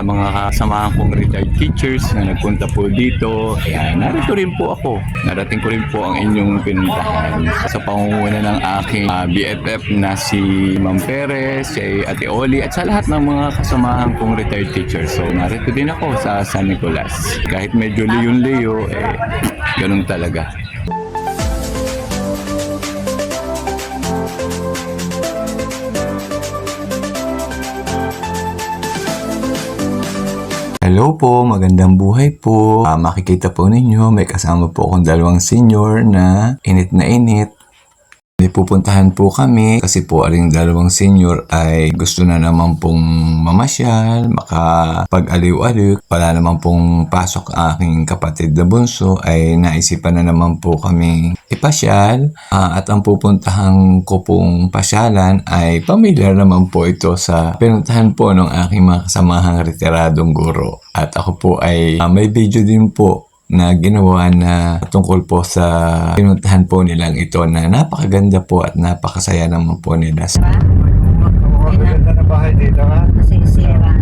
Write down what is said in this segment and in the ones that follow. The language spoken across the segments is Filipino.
sa mga kasamahan kong retired teachers na nagpunta po dito. Ayan, narito rin po ako. Narating ko rin po ang inyong pinuntahan sa pangunguna ng aking BFF na si Ma'am Perez, si Ate Oli, at sa lahat ng mga kasamahan kong retired teachers. So, narito din ako sa San Nicolas. Kahit medyo leyon-leyo, ganun talaga. Hello po, magandang buhay po. Makikita po ninyo, may kasama po akong dalawang senior na init na init. Pupuntahan po kami kasi po aling dalawang senior ay gusto na naman pong mamasyal, makapag-aliw-aliw. Wala naman pong pasok aking kapatid na bunso ay naisipan na naman po kami ipasyal. At ang pupuntahan ko pong pasyalan ay pamilyar naman po ito sa pinuntahan po ng aking mga kasamahang retiradong guro. At ako po ay may video din po na ginawa na tungkol po sa pinuntahan po nilang ito na napakaganda po at napakasaya naman po nila. Maganda na bahay dito ha? Masisira na.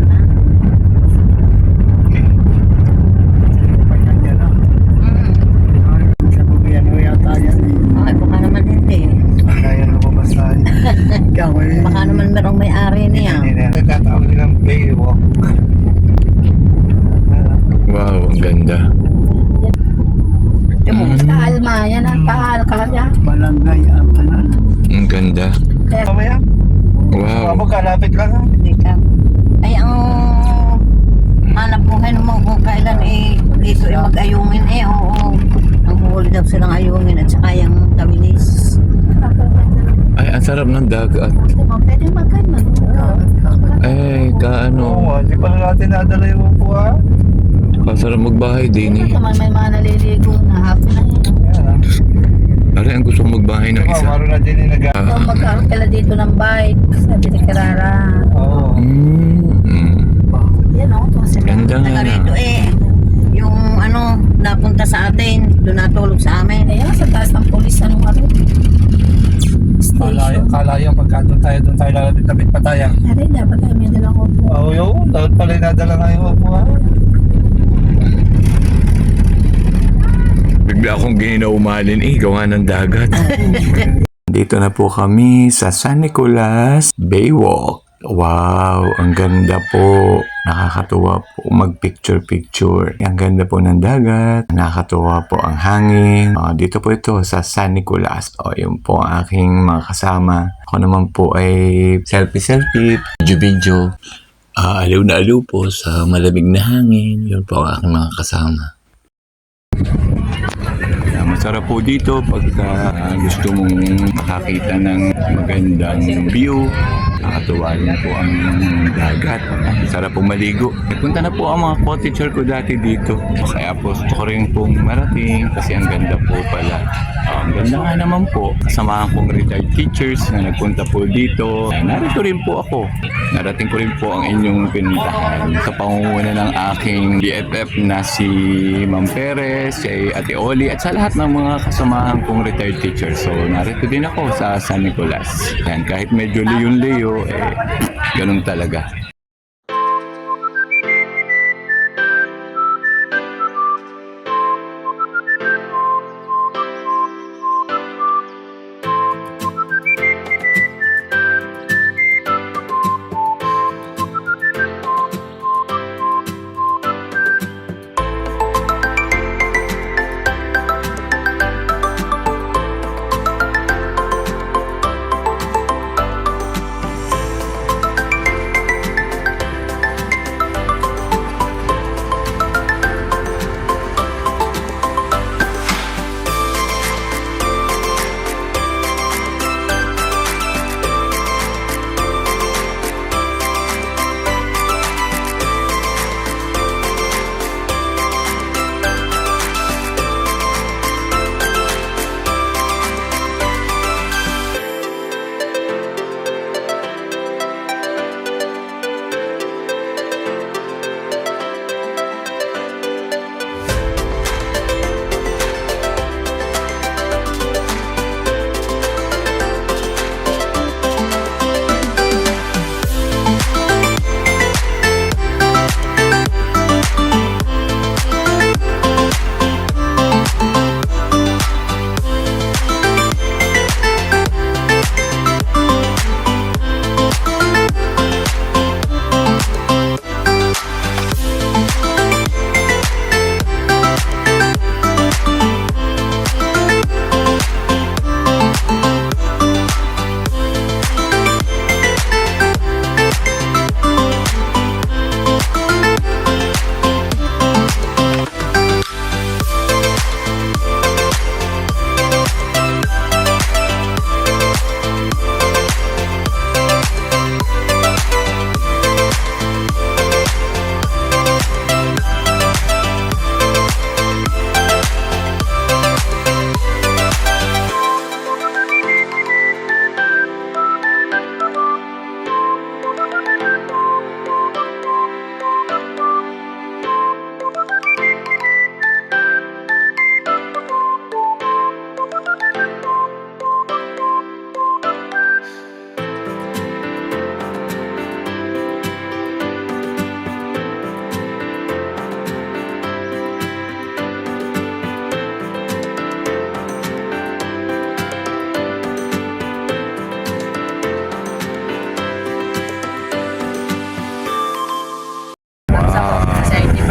Sa gobyerno yata yan eh. Ay, baka naman hindi. Kaya lumabas tayo. Ikaw eh. Baka naman merong may-ari niya. Nagtatawag nilang Baywalk. Wow, ang ganda. Tahal ma, yan ang tahal kalaya. Balangay ang tanan. Ang ganda. Mamaya? Wow. Kalapit lang ha? Ay, ang hanap buhay naman kung kailan dito mag-ayungin oo. Ang huli daw silang ayungin at saka yung tawilis. Ay, ang sarap ng dagat. Pwede magkano. Ay, Oo, hindi pa natin nadala yung upo ha? kasarap magbahay din eh. Naman may mga naliligo na hapon na yan. Aray, ang gusto kong magbahay ng isa. Maro na din yung So, magkaroon kila dito ng bike. Sabi ni Karara. Oo. Yan o. Ganda nga na. Rito yung napunta sa atin, doon natulog sa amin. Ayan, sa taas ng polis, station. Kalayo pagka doon tayo lalapit pa tayo. Aray, dapat tayo may dalang upo. Oo, yun. Dapat pala yung nadala nga yung upo ha? Bigla akong ginaumalin gawa ng dagat. Dito na po kami sa San Nicolas Baywalk. Wow, ang ganda po. Nakakatuwa po mag-picture-picture. Ang ganda po ng dagat. Nakakatuwa po ang hangin. Dito po ito sa San Nicolas. Yun po ang aking mga kasama. Ako naman po ay selfie-selfie, video-video. Aliw na aliw po sa malamig na hangin. Yun po ang aking mga kasama. Masarap po dito pagka gusto mong makakita ng magandang view. Nakatuwa rin po ang dagat. Sarap po maligo. Punta na po ang mga cottager ko dati dito. Kaya po gusto ko rin pong marating kasi ang ganda po pala. Ang ganda nga naman po. Kasamahan kong retired teachers na nagpunta po dito. Narito rin po ako. Narating ko rin po ang inyong pinuntahan sa pangunguna ng aking BFF na si Ma'am Perez, si Ate Oli, at sa lahat ng mga kasamahan kong retired teachers. So, narito din ako sa San Nicolas. Yan, kahit medyo leyon-leyo, ganun talaga.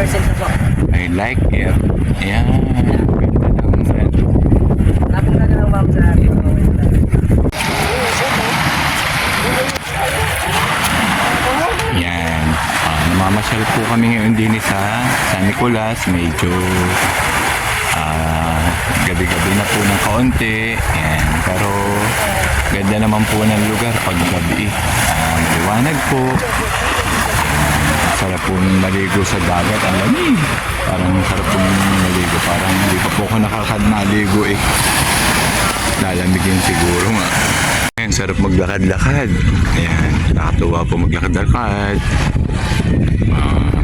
100% po. I like it. Ayan. Ganda naman. Lapit na lang ma'am sa Yan. Namamasyal po kami ngayon din sa San Nicolas. Medyo gabi-gabi na po ng kaunti. Yan. Pero ganda naman po ng lugar pag gabi. Maliwanag po. Sarap po maligo sa dagat. Ang lamig. Parang sarap po maligo. Parang hindi pa po ako nakakadmaligo eh. Lalamigin siguro nga. Ayan, sarap maglakad-lakad. Ayan, nakatuwa po maglakad-lakad.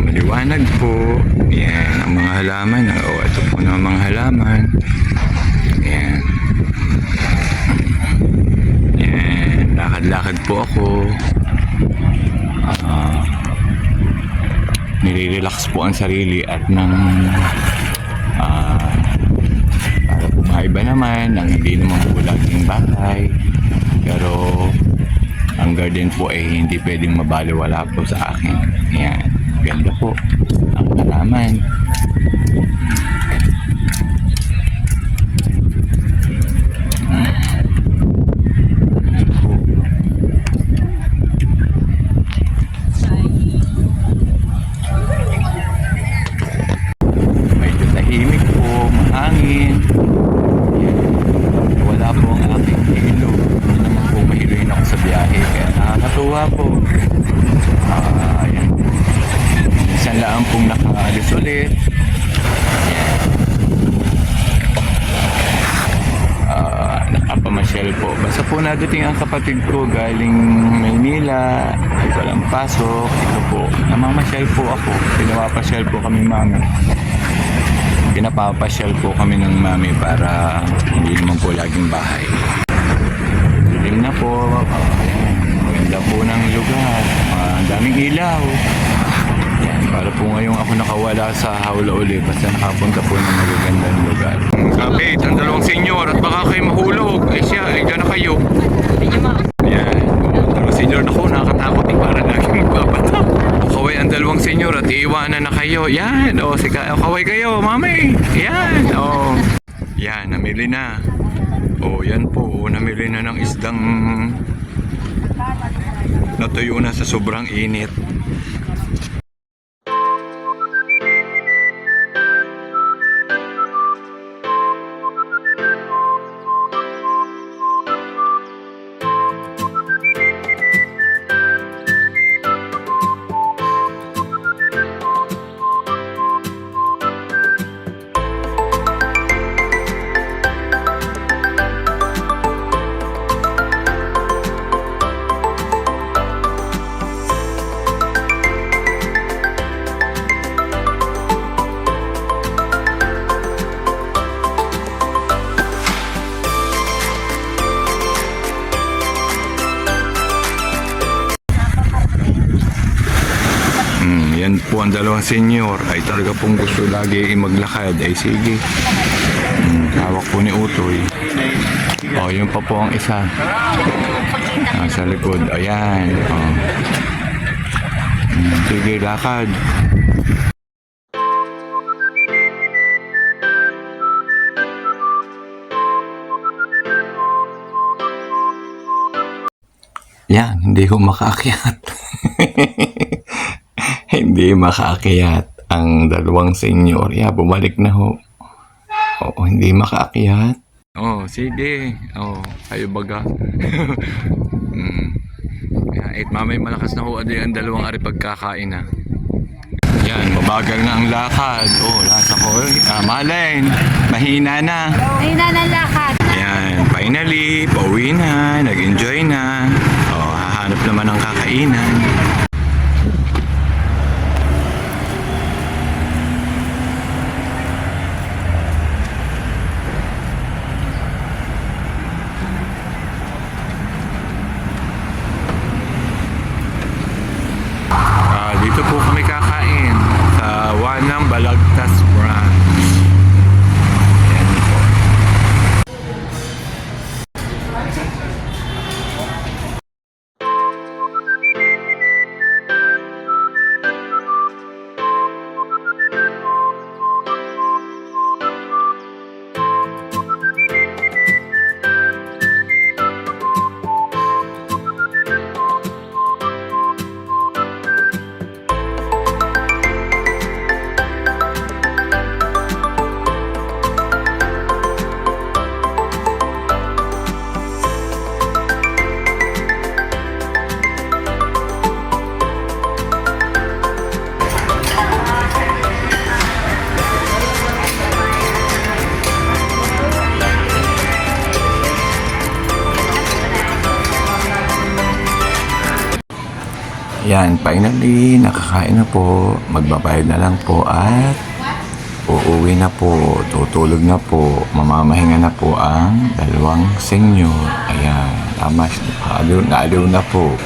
Maliwanag po. Ayan, ang mga halaman. Ito po na ang mga halaman. Ayan. Ayan, lakad-lakad po ako. Nire-relax po ang sarili at para po maiba naman, ang hindi naman po laging bahay. Pero ang garden po ay hindi pwedeng mabaliwala po sa akin. Ayan, ganda po ang halaman. Medyo tahimik po, mahangin. Wala po ang aking hilo. Hindi naman po mahiloyin ako sa biyahe. Kaya nakakatuwa po. Ayan. Minsan lang pong nakaalis ulit. Ayan. Nakapamasyal po. Basta po nadating ang kapatid ko galing Maynila. Ay walang pasok. Ito po. Namamasyal po ako. Pinapapasyal po kami mami. Pinapapasyal po kami ng mami para hindi naman po laging bahay. Dilim na po. Ayan. Maganda po ng lugar. Ang daming ilaw. Ayan. Para po ngayong ako nakawala sa hawla uli. Basta nakapunta po ng magagandang lugar. Kapit, ang dalawang senyor at baka kayo mahulog. Ay siya, ay gana kayo. Ayan. Ang dalawang senyor na ko, nakakatakot eh. Para laging magpapatak. Kaway ang dalawang senyor at iiwanan na kayo. Yan. O, kaway kayo, mami. Yan. O. Yan, namili na. O, yan po. Namili na ng isdang natuyo na sa sobrang init. Yan po ang dalawang senyor ay talaga pong gusto lagi maglakad. Ay sige. Hawak po ni Utoy. O, yun pa po ang isa. Sa likod. Ayan. O. Sige, lakad. Yan, hindi ko makaakyat. Hindi makaakyat ang dalawang senyor. Bumalik na ho. Oo, hindi makaakyat. Oh, sige. Oh, kayo baga. Mamay malakas na ho ang dalawang ari pagkakain na. Yan, mabagal na ang lakad. Oh, lasa ko. Malen, mahina na. Mahina na lakad. Yan, finally, pauwi na, nag-enjoy na. Oh, hahanap naman ng kakainan. Dito po kami kakain sa Wanang Balagtas Branch. Ayan po. Ayan, finally, nakakain na po. Magbabayad na lang po at uuwi na po. Tutulog na po. Mamamahinga na po ang dalawang senior. Ayan, tama siya. Naaliw na po.